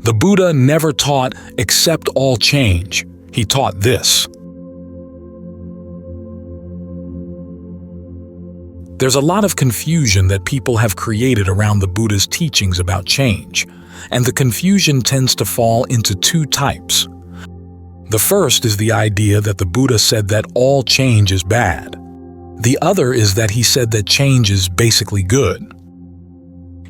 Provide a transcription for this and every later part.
The Buddha never taught, accept all change. He taught this. There's a lot of confusion that people have created around the Buddha's teachings about change, and the confusion tends to fall into two types. The first is the idea that the Buddha said that all change is bad. The other is that he said that change is basically good.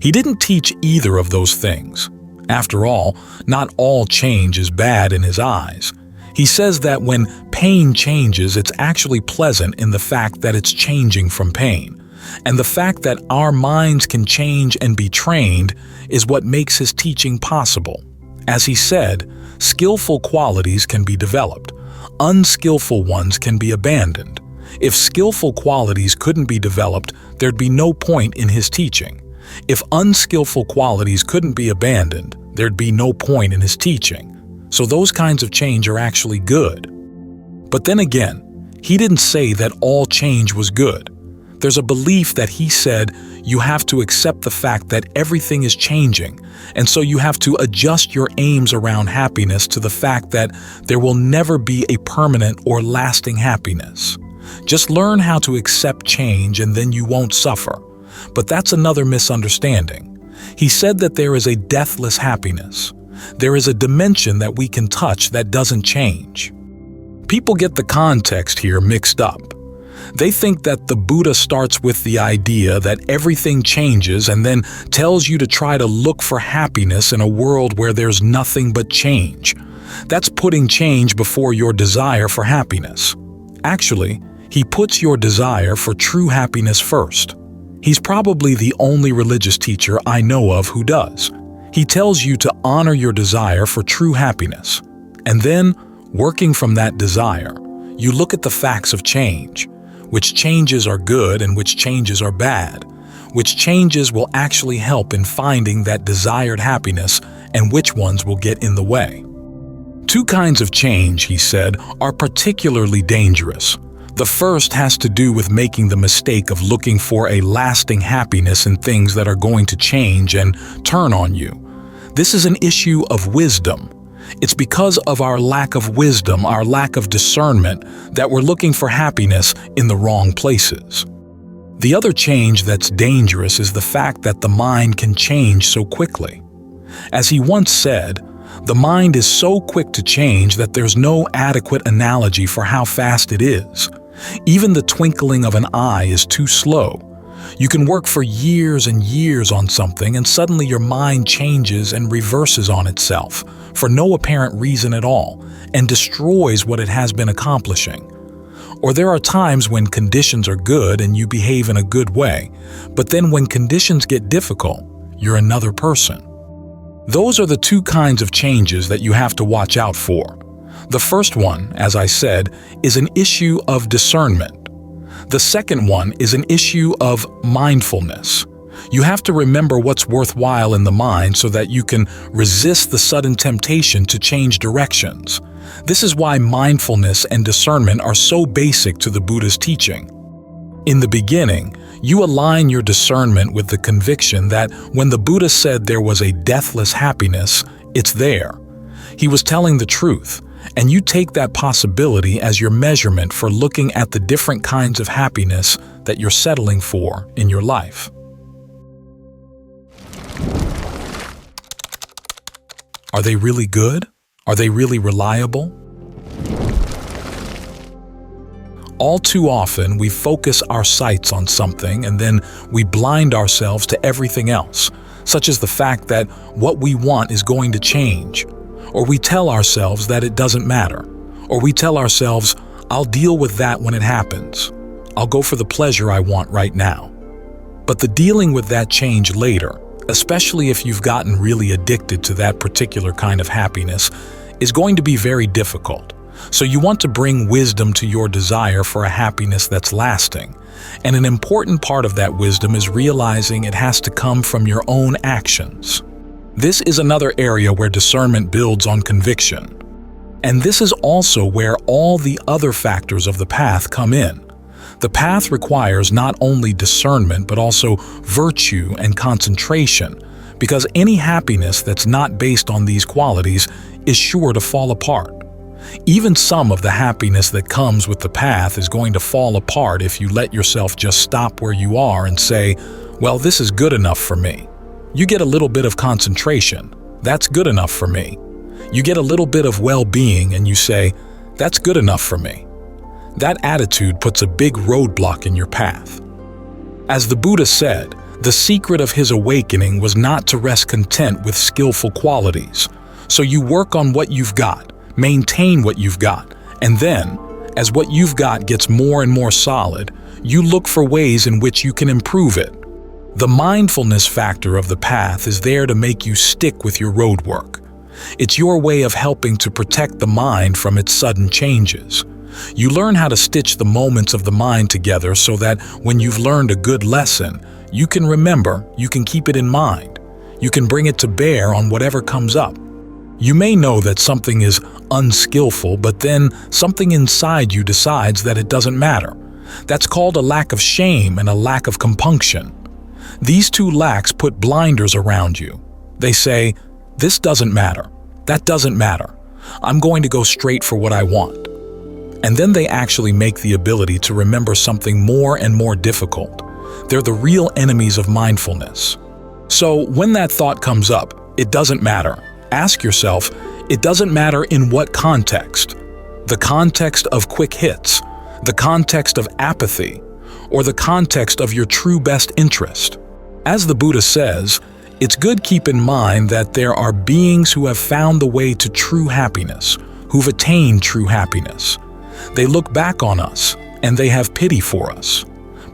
He didn't teach either of those things. After all, not all change is bad in his eyes. He says that when pain changes, it's actually pleasant in the fact that it's changing from pain. And the fact that our minds can change and be trained is what makes his teaching possible. As he said, skillful qualities can be developed. Unskillful ones can be abandoned. If skillful qualities couldn't be developed, there'd be no point in his teaching. If unskillful qualities couldn't be abandoned, there'd be no point in his teaching. So those kinds of change are actually good. But then again, he didn't say that all change was good. There's a belief that he said you have to accept the fact that everything is changing, and so you have to adjust your aims around happiness to the fact that there will never be a permanent or lasting happiness. Just learn how to accept change and then you won't suffer. But that's another misunderstanding. He said that there is a deathless happiness. There is a dimension that we can touch that doesn't change. People get the context here mixed up. They think that the Buddha starts with the idea that everything changes and then tells you to try to look for happiness in a world where there's nothing but change. That's putting change before your desire for happiness. Actually, he puts your desire for true happiness first. He's probably the only religious teacher I know of who does. He tells you to honor your desire for true happiness. And then, working from that desire, you look at the facts of change. Which changes are good and which changes are bad. Which changes will actually help in finding that desired happiness and which ones will get in the way. Two kinds of change, he said, are particularly dangerous. The first has to do with making the mistake of looking for a lasting happiness in things that are going to change and turn on you. This is an issue of wisdom. It's because of our lack of wisdom, our lack of discernment, that we're looking for happiness in the wrong places. The other change that's dangerous is the fact that the mind can change so quickly. As he once said, the mind is so quick to change that there's no adequate analogy for how fast it is. Even the twinkling of an eye is too slow. You can work for years and years on something and suddenly your mind changes and reverses on itself for no apparent reason at all and destroys what it has been accomplishing. Or there are times when conditions are good and you behave in a good way, but then when conditions get difficult, you're another person. Those are the two kinds of changes that you have to watch out for. The first one, as I said, is an issue of discernment. The second one is an issue of mindfulness. You have to remember what's worthwhile in the mind so that you can resist the sudden temptation to change directions. This is why mindfulness and discernment are so basic to the Buddha's teaching. In the beginning, you align your discernment with the conviction that when the Buddha said there was a deathless happiness, it's there. He was telling the truth, and you take that possibility as your measurement for looking at the different kinds of happiness that you're settling for in your life. Are they really good? Are they really reliable? All too often, we focus our sights on something and then we blind ourselves to everything else, such as the fact that what we want is going to change. Or we tell ourselves that it doesn't matter. Or we tell ourselves, I'll deal with that when it happens. I'll go for the pleasure I want right now. But the dealing with that change later, especially if you've gotten really addicted to that particular kind of happiness, is going to be very difficult. So you want to bring wisdom to your desire for a happiness that's lasting. And an important part of that wisdom is realizing it has to come from your own actions. This is another area where discernment builds on conviction. And this is also where all the other factors of the path come in. The path requires not only discernment but also virtue and concentration, because any happiness that's not based on these qualities is sure to fall apart. Even some of the happiness that comes with the path is going to fall apart if you let yourself just stop where you are and say, well, this is good enough for me. You get a little bit of concentration. That's good enough for me. You get a little bit of well-being and you say, that's good enough for me. That attitude puts a big roadblock in your path. As the Buddha said, the secret of his awakening was not to rest content with skillful qualities. So you work on what you've got, maintain what you've got, and then, as what you've got gets more and more solid, you look for ways in which you can improve it. The mindfulness factor of the path is there to make you stick with your roadwork. It's your way of helping to protect the mind from its sudden changes. You learn how to stitch the moments of the mind together so that when you've learned a good lesson, you can remember, you can keep it in mind. You can bring it to bear on whatever comes up. You may know that something is unskillful, but then something inside you decides that it doesn't matter. That's called a lack of shame and a lack of compunction. These two lacks put blinders around you. They say, this doesn't matter. That doesn't matter. I'm going to go straight for what I want. And then they actually make the ability to remember something more and more difficult. They're the real enemies of mindfulness. So when that thought comes up, it doesn't matter. Ask yourself, it doesn't matter in what context. The context of quick hits, the context of apathy, or the context of your true best interest. As the Buddha says, it's good to keep in mind that there are beings who have found the way to true happiness, who've attained true happiness. They look back on us, and they have pity for us.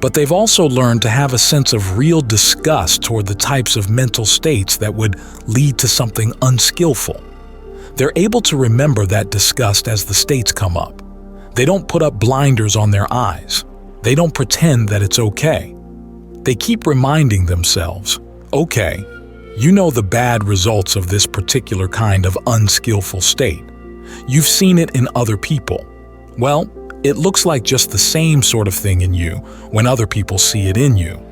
But they've also learned to have a sense of real disgust toward the types of mental states that would lead to something unskillful. They're able to remember that disgust as the states come up. They don't put up blinders on their eyes. They don't pretend that it's okay. They keep reminding themselves, okay, you know the bad results of this particular kind of unskillful state. You've seen it in other people. Well, it looks like just the same sort of thing in you when other people see it in you.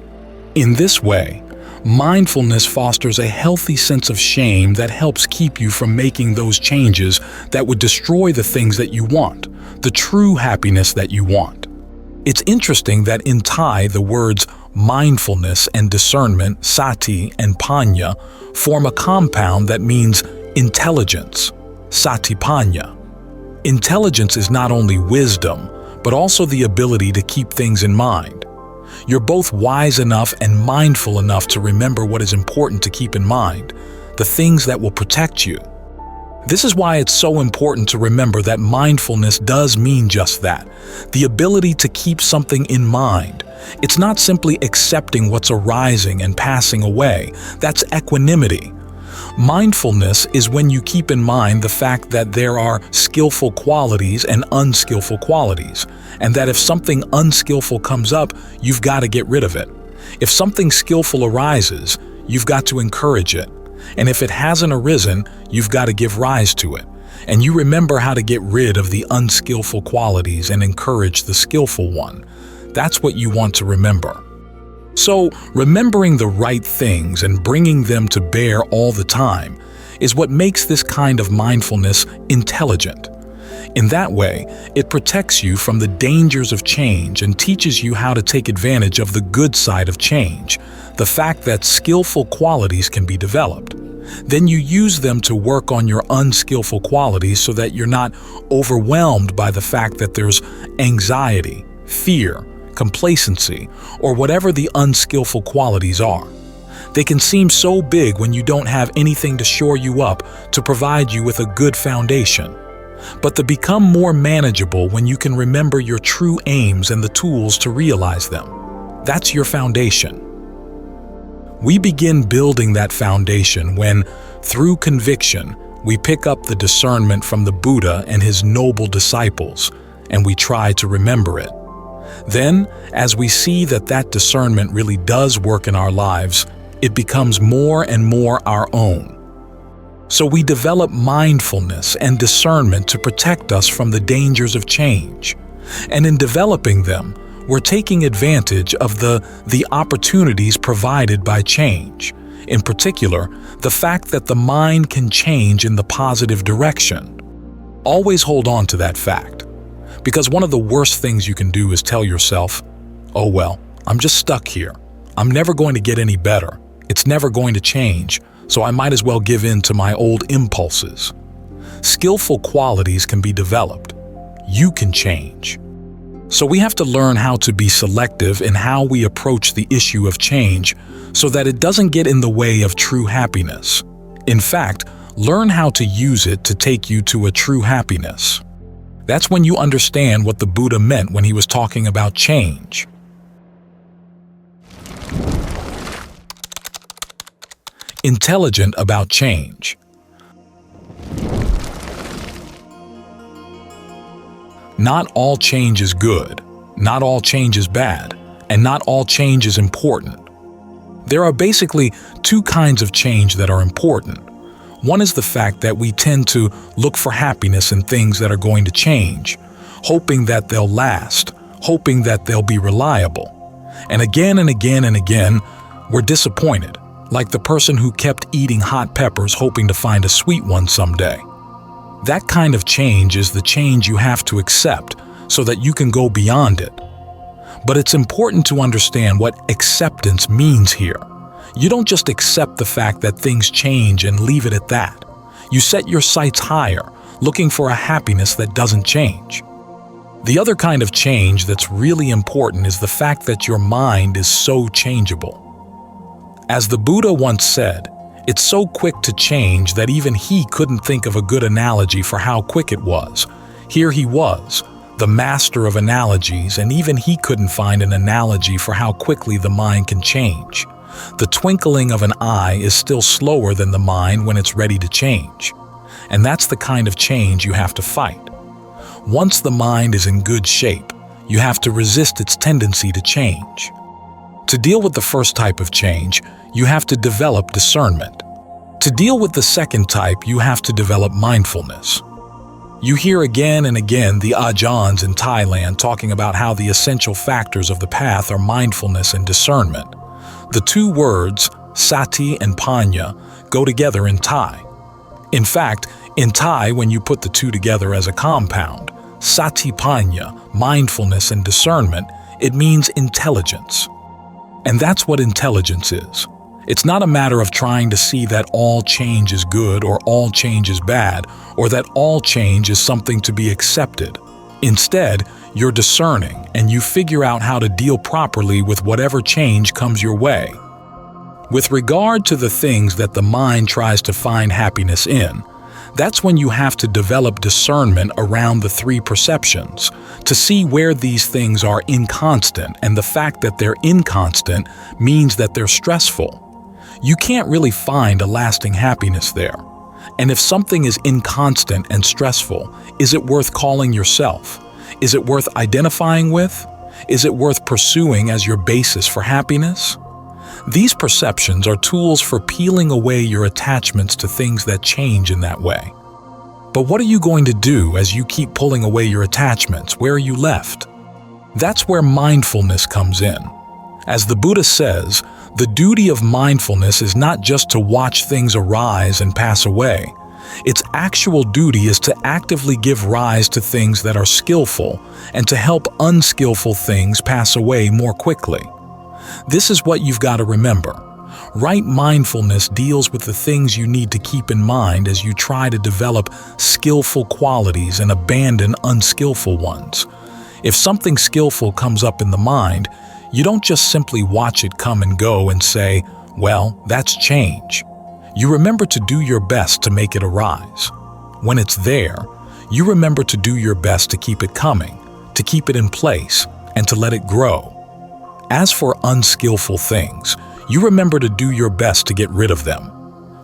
In this way, mindfulness fosters a healthy sense of shame that helps keep you from making those changes that would destroy the things that you want, the true happiness that you want. It's interesting that in Thai, the words mindfulness and discernment, Sati and Paññā, form a compound that means intelligence, Sati-Pañña. Intelligence is not only wisdom, but also the ability to keep things in mind. You're both wise enough and mindful enough to remember what is important to keep in mind, the things that will protect you. This is why it's so important to remember that mindfulness does mean just that, the ability to keep something in mind. It's not simply accepting what's arising and passing away. That's equanimity. Mindfulness is when you keep in mind the fact that there are skillful qualities and unskillful qualities, and that if something unskillful comes up, you've got to get rid of it. If something skillful arises, you've got to encourage it. And if it hasn't arisen, you've got to give rise to it. And you remember how to get rid of the unskillful qualities and encourage the skillful one. That's what you want to remember. So, remembering the right things and bringing them to bear all the time is what makes this kind of mindfulness intelligent. In that way, it protects you from the dangers of change and teaches you how to take advantage of the good side of change, the fact that skillful qualities can be developed. Then you use them to work on your unskillful qualities so that you're not overwhelmed by the fact that there's anxiety, fear, complacency, or whatever the unskillful qualities are. They can seem so big when you don't have anything to shore you up to provide you with a good foundation. But they become more manageable when you can remember your true aims and the tools to realize them. That's your foundation. We begin building that foundation when, through conviction, we pick up the discernment from the Buddha and his noble disciples, and we try to remember it. Then, as we see that that discernment really does work in our lives, it becomes more and more our own. So we develop mindfulness and discernment to protect us from the dangers of change. And in developing them, we're taking advantage of the opportunities provided by change. In particular, the fact that the mind can change in the positive direction. Always hold on to that fact, because one of the worst things you can do is tell yourself, "Oh well, I'm just stuck here. I'm never going to get any better. It's never going to change, so I might as well give in to my old impulses." Skillful qualities can be developed. You can change. So we have to learn how to be selective in how we approach the issue of change so that it doesn't get in the way of true happiness. In fact, learn how to use it to take you to a true happiness. That's when you understand what the Buddha meant when he was talking about change. Intelligent about change. Not all change is good, not all change is bad, and not all change is important. There are basically two kinds of change that are important. One is the fact that we tend to look for happiness in things that are going to change, hoping that they'll last, hoping that they'll be reliable. And again and again and again, we're disappointed, like the person who kept eating hot peppers hoping to find a sweet one someday. That kind of change is the change you have to accept so that you can go beyond it. But it's important to understand what acceptance means here. You don't just accept the fact that things change and leave it at that. You set your sights higher, looking for a happiness that doesn't change. The other kind of change that's really important is the fact that your mind is so changeable. As the Buddha once said, it's so quick to change that even he couldn't think of a good analogy for how quick it was. Here he was, the master of analogies, and even he couldn't find an analogy for how quickly the mind can change. The twinkling of an eye is still slower than the mind when it's ready to change. And that's the kind of change you have to fight. Once the mind is in good shape, you have to resist its tendency to change. To deal with the first type of change, you have to develop discernment. To deal with the second type, you have to develop mindfulness. You hear again and again the Ajahns in Thailand talking about how the essential factors of the path are mindfulness and discernment. The two words, Sati and Paññā, go together in Thai. In fact, in Thai, when you put the two together as a compound, Sati-Pañña, mindfulness and discernment, it means intelligence. And that's what intelligence is. It's not a matter of trying to see that all change is good or all change is bad, or that all change is something to be accepted. Instead, you're discerning and you figure out how to deal properly with whatever change comes your way. With regard to the things that the mind tries to find happiness in, that's when you have to develop discernment around the three perceptions to see where these things are inconstant, and the fact that they're inconstant means that they're stressful. You can't really find a lasting happiness there. And if something is inconstant and stressful, is it worth calling yourself? Is it worth identifying with? Is it worth pursuing as your basis for happiness? These perceptions are tools for peeling away your attachments to things that change in that way. But what are you going to do as you keep pulling away your attachments? Where are you left? That's where mindfulness comes in. As the Buddha says, the duty of mindfulness is not just to watch things arise and pass away. Its actual duty is to actively give rise to things that are skillful and to help unskillful things pass away more quickly. This is what you've got to remember. Right mindfulness deals with the things you need to keep in mind as you try to develop skillful qualities and abandon unskillful ones. If something skillful comes up in the mind, you don't just simply watch it come and go and say, "Well, that's change." You remember to do your best to make it arise. When it's there, you remember to do your best to keep it coming, to keep it in place, and to let it grow. As for unskillful things, you remember to do your best to get rid of them.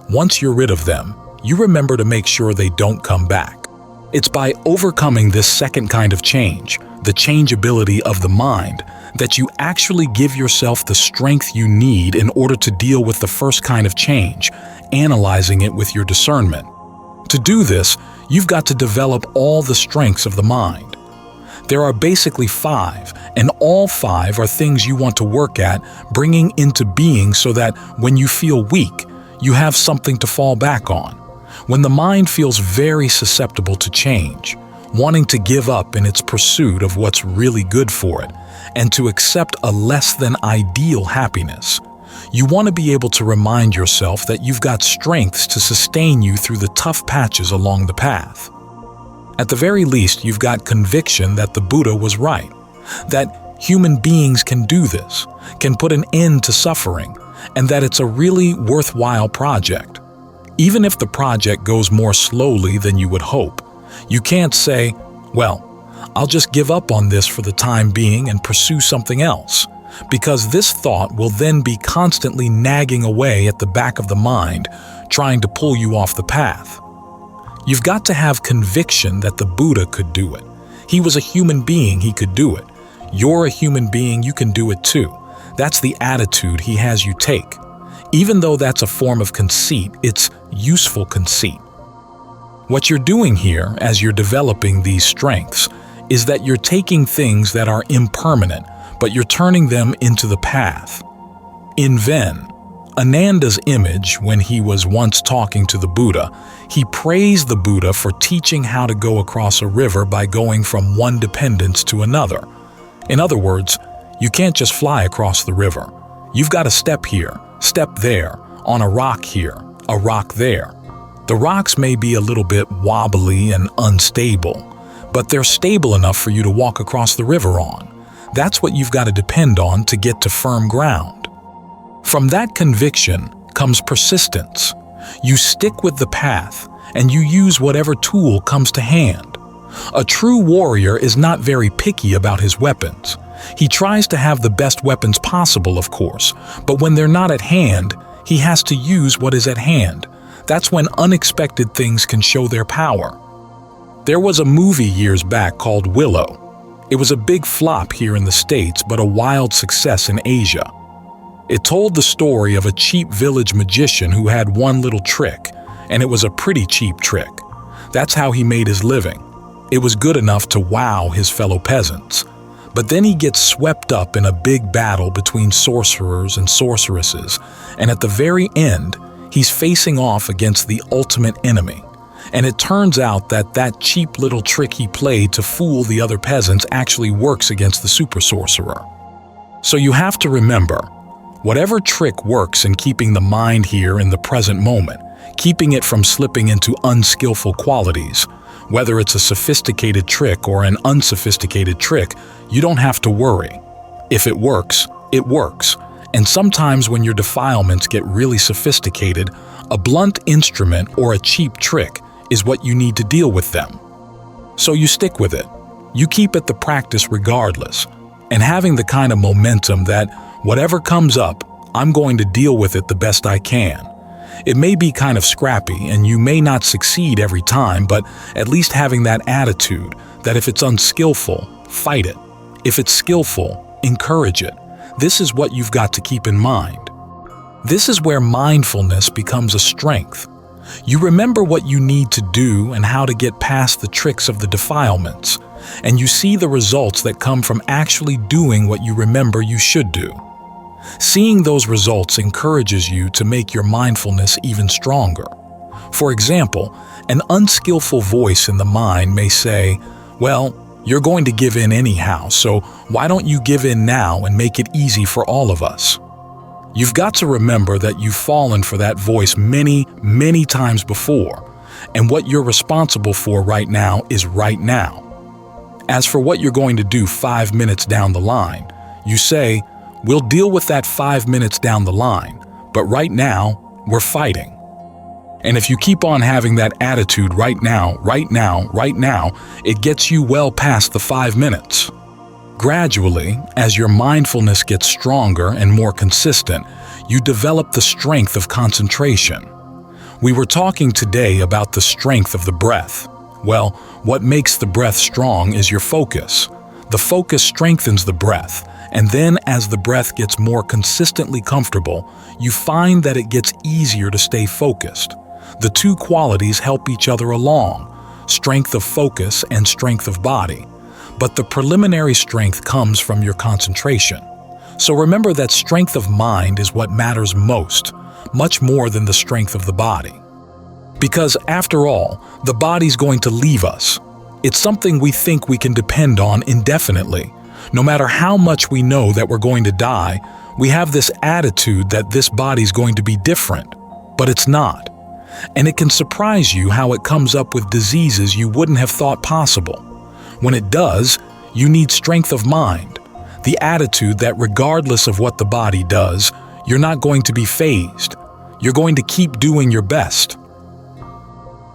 Once you're rid of them, you remember to make sure they don't come back. It's by overcoming this second kind of change, the changeability of the mind, that you actually give yourself the strength you need in order to deal with the first kind of change, analyzing it with your discernment. To do this, you've got to develop all the strengths of the mind. There are basically 5, and all 5 are things you want to work at bringing into being so that when you feel weak, you have something to fall back on. When the mind feels very susceptible to change, wanting to give up in its pursuit of what's really good for it, and to accept a less than ideal happiness, you want to be able to remind yourself that you've got strengths to sustain you through the tough patches along the path. At the very least, you've got conviction that the Buddha was right, that human beings can do this, can put an end to suffering, and that it's a really worthwhile project. Even if the project goes more slowly than you would hope, you can't say, well, I'll just give up on this for the time being and pursue something else, because this thought will then be constantly nagging away at the back of the mind, trying to pull you off the path. You've got to have conviction that the Buddha could do it. He was a human being, he could do it. You're a human being, you can do it too. That's the attitude he has you take. Even though that's a form of conceit, it's useful conceit. What you're doing here, as you're developing these strengths, is that you're taking things that are impermanent, but you're turning them into the path. In Zen, Ananda's image, when he was once talking to the Buddha, he praised the Buddha for teaching how to go across a river by going from one dependence to another. In other words, you can't just fly across the river. You've got to step here, step there, on a rock here, a rock there. The rocks may be a little bit wobbly and unstable, but they're stable enough for you to walk across the river on. That's what you've got to depend on to get to firm ground. From that conviction comes persistence. You stick with the path, and you use whatever tool comes to hand. A true warrior is not very picky about his weapons. He tries to have the best weapons possible, of course, but when they're not at hand, he has to use what is at hand. That's when unexpected things can show their power. There was a movie years back called Willow. It was a big flop here in the States, but a wild success in Asia. It told the story of a cheap village magician who had one little trick, and it was a pretty cheap trick. That's how he made his living. It was good enough to wow his fellow peasants. But then he gets swept up in a big battle between sorcerers and sorceresses, and at the very end, he's facing off against the ultimate enemy. And it turns out that that cheap little trick he played to fool the other peasants actually works against the super sorcerer. So you have to remember, whatever trick works in keeping the mind here in the present moment, keeping it from slipping into unskillful qualities, whether it's a sophisticated trick or an unsophisticated trick, you don't have to worry. If it works, it works. And sometimes when your defilements get really sophisticated, a blunt instrument or a cheap trick is what you need to deal with them. So you stick with it. You keep at the practice regardless, and having the kind of momentum that whatever comes up, I'm going to deal with it the best I can. It may be kind of scrappy and you may not succeed every time, but at least having that attitude that if it's unskillful, fight it. If it's skillful, encourage it. This is what you've got to keep in mind. This is where mindfulness becomes a strength. You remember what you need to do and how to get past the tricks of the defilements, and you see the results that come from actually doing what you remember you should do. Seeing those results encourages you to make your mindfulness even stronger. For example, an unskillful voice in the mind may say, well, you're going to give in anyhow, so why don't you give in now and make it easy for all of us? You've got to remember that you've fallen for that voice many, many times before, and what you're responsible for right now is right now. As for what you're going to do 5 minutes down the line, you say, we'll deal with that 5 minutes down the line, but right now, we're fighting. And if you keep on having that attitude right now, it gets you well past the 5 minutes. Gradually, as your mindfulness gets stronger and more consistent, you develop the strength of concentration. We were talking today about the strength of the breath. Well, what makes the breath strong is your focus. The focus strengthens the breath, and then as the breath gets more consistently comfortable, you find that it gets easier to stay focused. The two qualities help each other along, strength of focus and strength of body. but the preliminary strength comes from your concentration. So remember that strength of mind is what matters most, much more than the strength of the body. Because after all, the body's going to leave us. It's something we think we can depend on indefinitely. No matter how much we know that we're going to die, we have this attitude that this body's going to be different, but it's not. And it can surprise you how it comes up with diseases you wouldn't have thought possible. When it does, you need strength of mind, the attitude that regardless of what the body does, you're not going to be fazed. You're going to keep doing your best.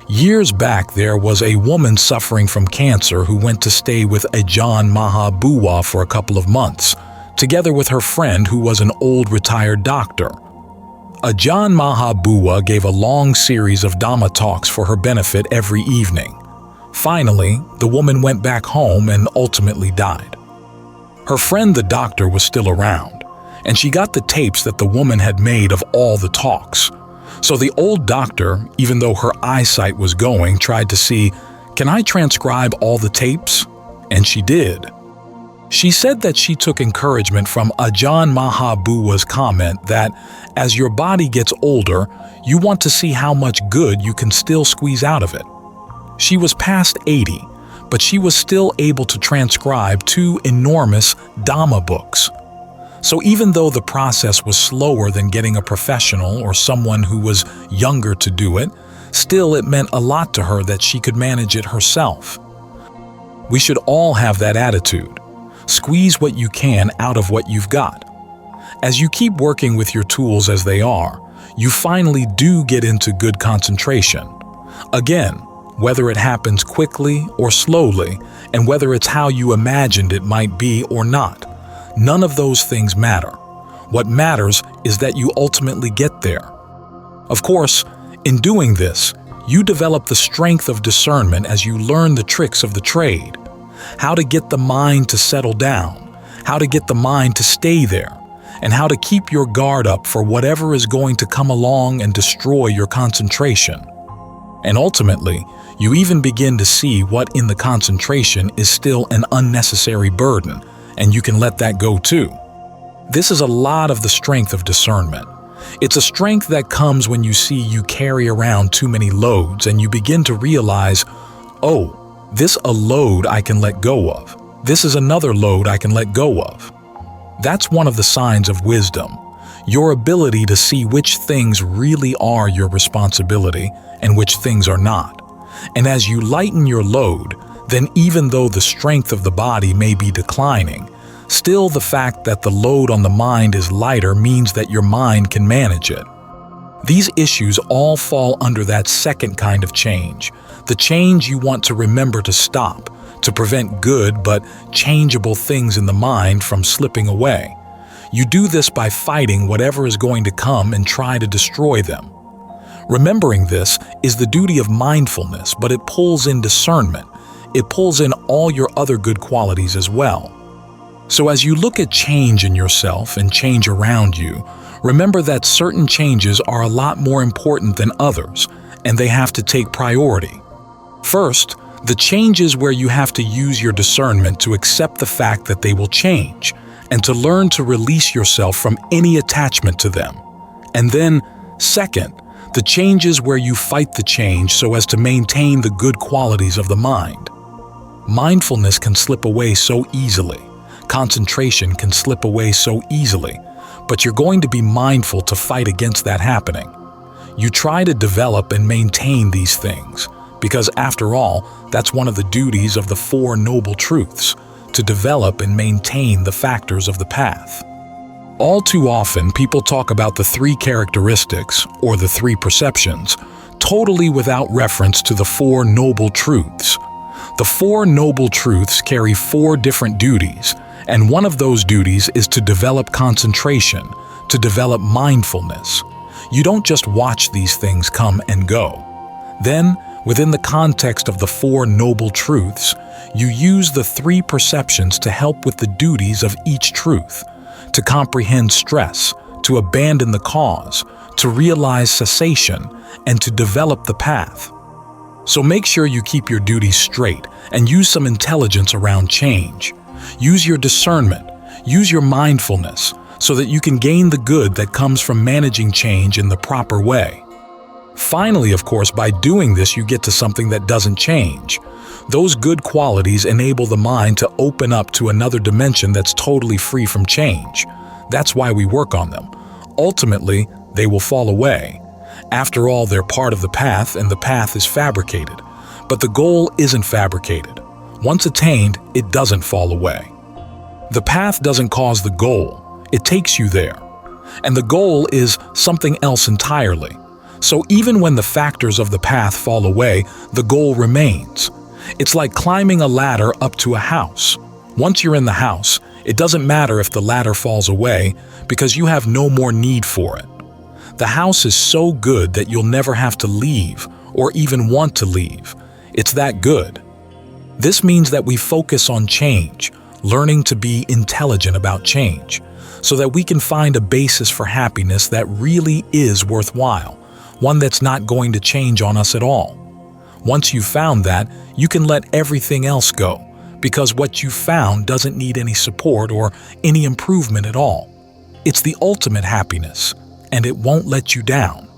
Years back, there was a woman suffering from cancer who went to stay with Ajahn Maha for a couple of months, together with her friend who was an old retired doctor. Ajahn Maha gave a long series of Dhamma talks for her benefit every evening. Finally, the woman went back home and ultimately died. Her friend the doctor was still around, and she got the tapes that the woman had made of all the talks. So the old doctor, even though her eyesight was going, tried to see, "Can I transcribe all the tapes?" And she did. She said that she took encouragement from Ajahn Mahabua's comment that as your body gets older, you want to see how much good you can still squeeze out of it. She was past 80, but she was still able to transcribe 2 enormous Dhamma books. So even though the process was slower than getting a professional or someone who was younger to do it, still it meant a lot to her that she could manage it herself. We should all have that attitude. Squeeze what you can out of what you've got. As you keep working with your tools as they are, you finally do get into good concentration. Again, whether it happens quickly or slowly, and whether it's how you imagined it might be or not, none of those things matter. What matters is that you ultimately get there. Of course, in doing this, you develop the strength of discernment as you learn the tricks of the trade. How to get the mind to settle down, how to get the mind to stay there, and how to keep your guard up for whatever is going to come along and destroy your concentration. And ultimately, you even begin to see what in the concentration is still an unnecessary burden, and you can let that go too. This is a lot of the strength of discernment. It's a strength that comes when you see you carry around too many loads and you begin to realize, oh, this a load I can let go of. This is another load I can let go of. That's one of the signs of wisdom, your ability to see which things really are your responsibility and which things are not. And as you lighten your load, then even though the strength of the body may be declining, still the fact that the load on the mind is lighter means that your mind can manage it. These issues all fall under that second kind of change, the change you want to remember to stop, to prevent good but changeable things in the mind from slipping away. You do this by fighting whatever is going to come and try to destroy them. Remembering this is the duty of mindfulness, but it pulls in discernment. It pulls in all your other good qualities as well. So as you look at change in yourself and change around you, remember that certain changes are a lot more important than others, and they have to take priority. First, the changes where you have to use your discernment to accept the fact that they will change, and to learn to release yourself from any attachment to them. And then, second, the changes where you fight the change so as to maintain the good qualities of the mind. Mindfulness can slip away so easily. Concentration can slip away so easily, but you're going to be mindful to fight against that happening. You try to develop and maintain these things, because after all, that's one of the duties of the 4 Noble Truths, to develop and maintain the factors of the path. All too often, people talk about the 3 characteristics, or the 3 perceptions, totally without reference to the 4 Noble Truths. The 4 Noble Truths carry 4 different duties, and one of those duties is to develop concentration, to develop mindfulness. You don't just watch these things come and go. Then, within the context of the 4 Noble Truths, you use the 3 perceptions to help with the duties of each truth, to comprehend stress, to abandon the cause, to realize cessation, and to develop the path. So make sure you keep your duties straight and use some intelligence around change. Use your discernment, use your mindfulness, so that you can gain the good that comes from managing change in the proper way. Finally, of course, by doing this, you get to something that doesn't change. Those good qualities enable the mind to open up to another dimension that's totally free from change. That's why we work on them. Ultimately, they will fall away. After all, they're part of the path, and the path is fabricated. But the goal isn't fabricated. Once attained, it doesn't fall away. The path doesn't cause the goal. It takes you there. And the goal is something else entirely. So even when the factors of the path fall away, the goal remains. It's like climbing a ladder up to a house. Once you're in the house, it doesn't matter if the ladder falls away because you have no more need for it. The house is so good that you'll never have to leave or even want to leave. It's that good. This means that we focus on change, learning to be intelligent about change, so that we can find a basis for happiness that really is worthwhile, one that's not going to change on us at all. Once you've found that, you can let everything else go, because what you found doesn't need any support or any improvement at all. It's the ultimate happiness, and it won't let you down.